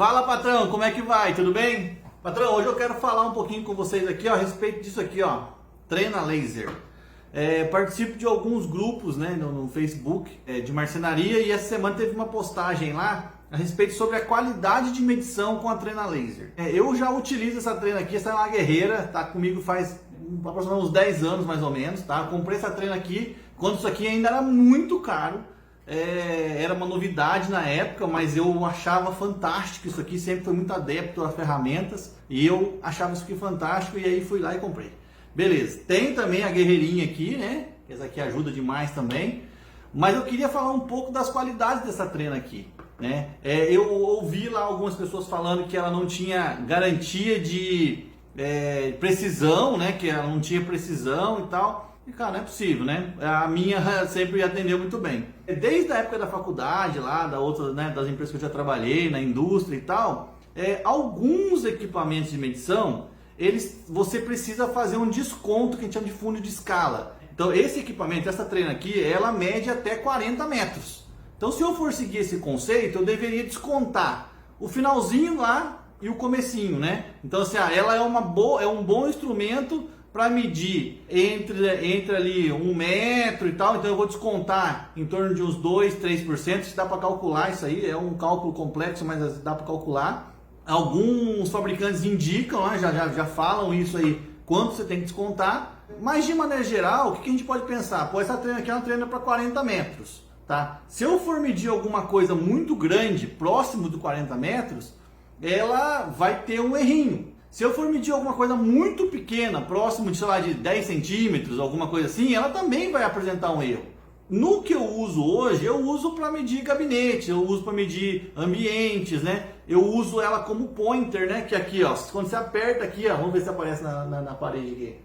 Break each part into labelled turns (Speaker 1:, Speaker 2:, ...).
Speaker 1: Fala, patrão, como é que vai? Tudo bem? Patrão, hoje eu quero falar um pouquinho com vocês aqui, ó, a respeito disso aqui, ó, Treina Laser. Participo de alguns grupos, né, no Facebook de marcenaria, e essa semana teve uma postagem lá a respeito sobre a qualidade de medição com a Treina Laser. Eu já utilizo essa treina aqui, essa é uma guerreira, tá comigo faz aproximadamente uns 10 anos mais ou menos, tá? Eu comprei essa treina aqui quando isso aqui ainda era muito caro. Era uma novidade na época, mas eu achava fantástico isso aqui, sempre fui muito adepto às ferramentas e eu achava isso aqui fantástico, e aí fui lá e comprei. Beleza, tem também a guerreirinha aqui, né? Essa aqui ajuda demais também, mas eu queria falar um pouco das qualidades dessa treina aqui, né? Eu ouvi lá algumas pessoas falando que ela não tinha garantia de precisão, né? Que ela não tinha precisão e tal. E cara, não é possível, né? A minha sempre atendeu muito bem. Desde a época da faculdade, lá, das empresas que eu já trabalhei, na indústria e tal, alguns equipamentos de medição, você precisa fazer um desconto que a gente chama de fundo de escala. Então esse equipamento, essa treina aqui, ela mede até 40 metros. Então se eu for seguir esse conceito, eu deveria descontar o finalzinho lá e o comecinho, né? Então assim, ela é um bom instrumento para medir entre ali 1 metro e tal, então eu vou descontar em torno de uns 2, 3%, se dá para calcular isso aí, é um cálculo complexo, mas dá para calcular. Alguns fabricantes indicam, já falam isso aí, quanto você tem que descontar, mas de maneira geral, o que a gente pode pensar? Pô, essa treina aqui é uma treina para 40 metros, tá? Se eu for medir alguma coisa muito grande, próximo de 40 metros, ela vai ter um errinho. Se eu for medir alguma coisa muito pequena, próximo de, sei lá, de 10 centímetros, alguma coisa assim, ela também vai apresentar um erro. No que eu uso hoje, eu uso para medir gabinete, eu uso para medir ambientes, né? Eu uso ela como pointer, né? Que aqui, ó, quando você aperta aqui, ó, vamos ver se aparece na parede aqui.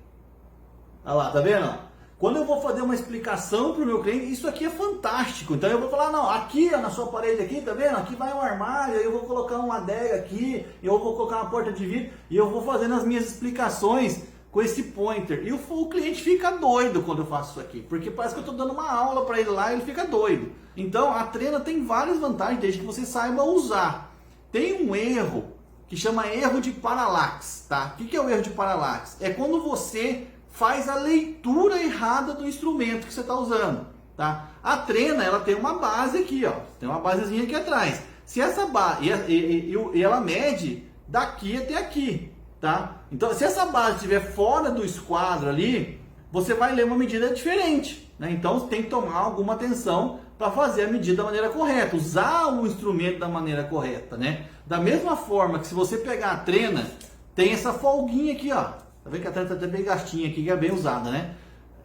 Speaker 1: Olha lá, tá vendo? Quando eu vou fazer uma explicação para o meu cliente, isso aqui é fantástico. Então eu vou falar, não, aqui ó, na sua parede aqui, tá vendo? Aqui vai um armário, eu vou colocar uma adega aqui, eu vou colocar uma porta de vidro, e eu vou fazendo as minhas explicações com esse pointer. E o cliente fica doido quando eu faço isso aqui, porque parece que eu estou dando uma aula para ele lá e ele fica doido. Então a treina tem várias vantagens, desde que você saiba usar. Tem um erro que chama erro de paralaxe, tá? O que é o erro de paralaxe? É quando você faz a leitura errada do instrumento que você está usando, tá? A treina, ela tem uma base aqui, ó, tem uma basezinha aqui atrás. Se essa base, e ela mede daqui até aqui, tá? Então, se essa base estiver fora do esquadro ali, você vai ler uma medida diferente, né? Então, você tem que tomar alguma atenção para fazer a medida da maneira correta, usar o instrumento da maneira correta, né? Da mesma forma que se você pegar a treina, tem essa folguinha aqui, ó. Tá vendo que a treina tá até bem gastinha aqui, que é bem usada, né?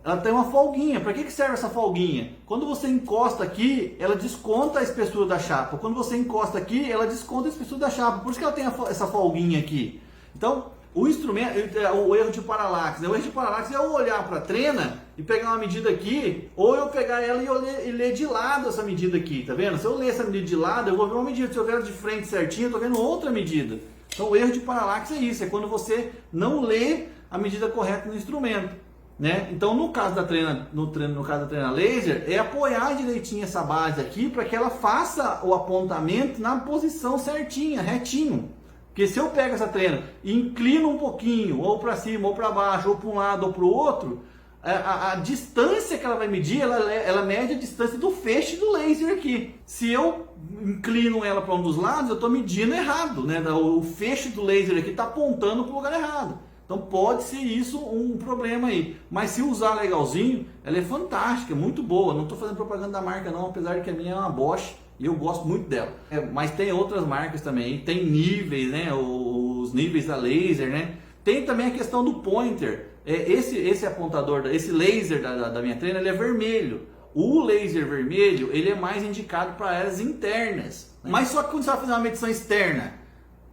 Speaker 1: Ela tem uma folguinha. Para que serve essa folguinha? Quando você encosta aqui, ela desconta a espessura da chapa. Quando você encosta aqui, ela desconta a espessura da chapa. Por isso que ela tem essa folguinha aqui. Então, o instrumento, o erro de paralaxe, né? O erro de paralaxe é eu olhar para a treina e pegar uma medida aqui, ou eu pegar ela e ler de lado essa medida aqui, tá vendo? Se eu ler essa medida de lado, eu vou ver uma medida. Se eu ver ela de frente certinho, eu tô vendo outra medida. Então o erro de paralaxe é isso, é quando você não lê a medida correta no instrumento, né? Então no caso da treina, no caso da treina laser, é apoiar direitinho essa base aqui para que ela faça o apontamento na posição certinha, retinho. Porque se eu pego essa treina e inclino um pouquinho, ou para cima, ou para baixo, ou para um lado, ou para o outro, a distância que ela vai medir, ela mede a distância do feixe do laser aqui. Se eu inclino ela para um dos lados, eu estou medindo errado, né? O feixe do laser aqui está apontando para o lugar errado. Então pode ser isso um problema aí. Mas se usar legalzinho, ela é fantástica, muito boa. Não estou fazendo propaganda da marca não, apesar de que a minha é uma Bosch e eu gosto muito dela. Mas tem outras marcas também, tem níveis, né? Os níveis da laser, né? Tem também a questão do pointer. Esse apontador, esse laser da minha treina, ele é vermelho. O laser vermelho, ele é mais indicado para áreas internas, né? Mas só que quando você vai fazer uma medição externa,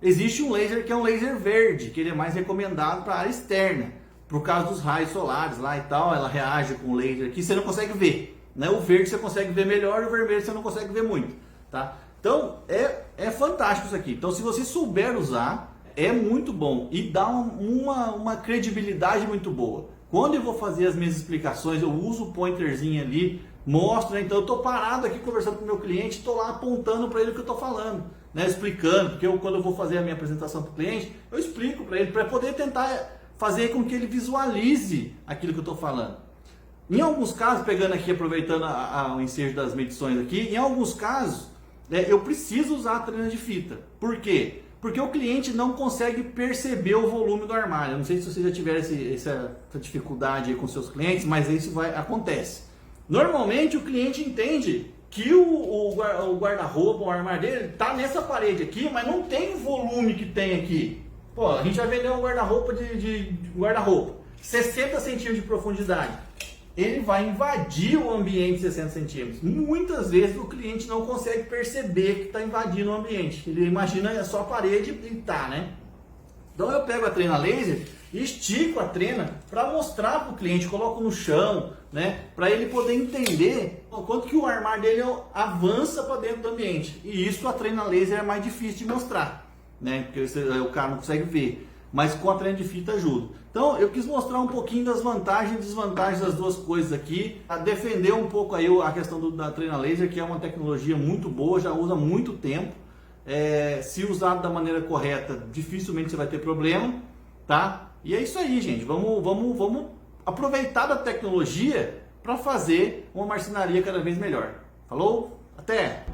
Speaker 1: existe um laser que é um laser verde, que ele é mais recomendado para a área externa. Por causa dos raios solares lá e tal, ela reage com o laser que você não consegue ver, né? O verde você consegue ver melhor, o vermelho você não consegue ver muito, tá? Então, é fantástico isso aqui. Então, se você souber usar, é muito bom e dá uma credibilidade muito boa. Quando eu vou fazer as minhas explicações, eu uso o pointerzinho ali, mostro, né? Então eu estou parado aqui conversando com o meu cliente, estou lá apontando para ele o que eu estou falando. né, explicando, porque quando eu vou fazer a minha apresentação para o cliente, eu explico para ele, para poder tentar fazer com que ele visualize aquilo que eu estou falando. Em alguns casos, pegando aqui, aproveitando o ensejo das medições aqui, em alguns casos, eu preciso usar a trena de fita. Por quê? Porque o cliente não consegue perceber o volume do armário. Eu não sei se você já tiver essa dificuldade aí com seus clientes, mas isso acontece. Normalmente o cliente entende que o guarda-roupa, o armário dele está nessa parede aqui, mas não tem o volume que tem aqui. Pô, a gente vai vender um guarda-roupa de guarda-roupa, 60 centímetros de profundidade. Ele vai invadir o ambiente 60 centímetros. Muitas vezes o cliente não consegue perceber que está invadindo o ambiente. Ele imagina só a parede e tá, né? Então eu pego a trena laser e estico a trena para mostrar para o cliente, coloco no chão, né? Para ele poder entender o quanto que o armário dele avança para dentro do ambiente. E isso a trena laser é mais difícil de mostrar, né? Porque o cara não consegue ver. Mas com a trena de fita ajuda. Então eu quis mostrar um pouquinho das vantagens e desvantagens das duas coisas aqui, a defender um pouco aí a questão da trena laser, que é uma tecnologia muito boa, já usa há muito tempo. Se usado da maneira correta, dificilmente você vai ter problema, tá? E é isso aí, gente. Vamos aproveitar da tecnologia para fazer uma marcenaria cada vez melhor. Falou? Até!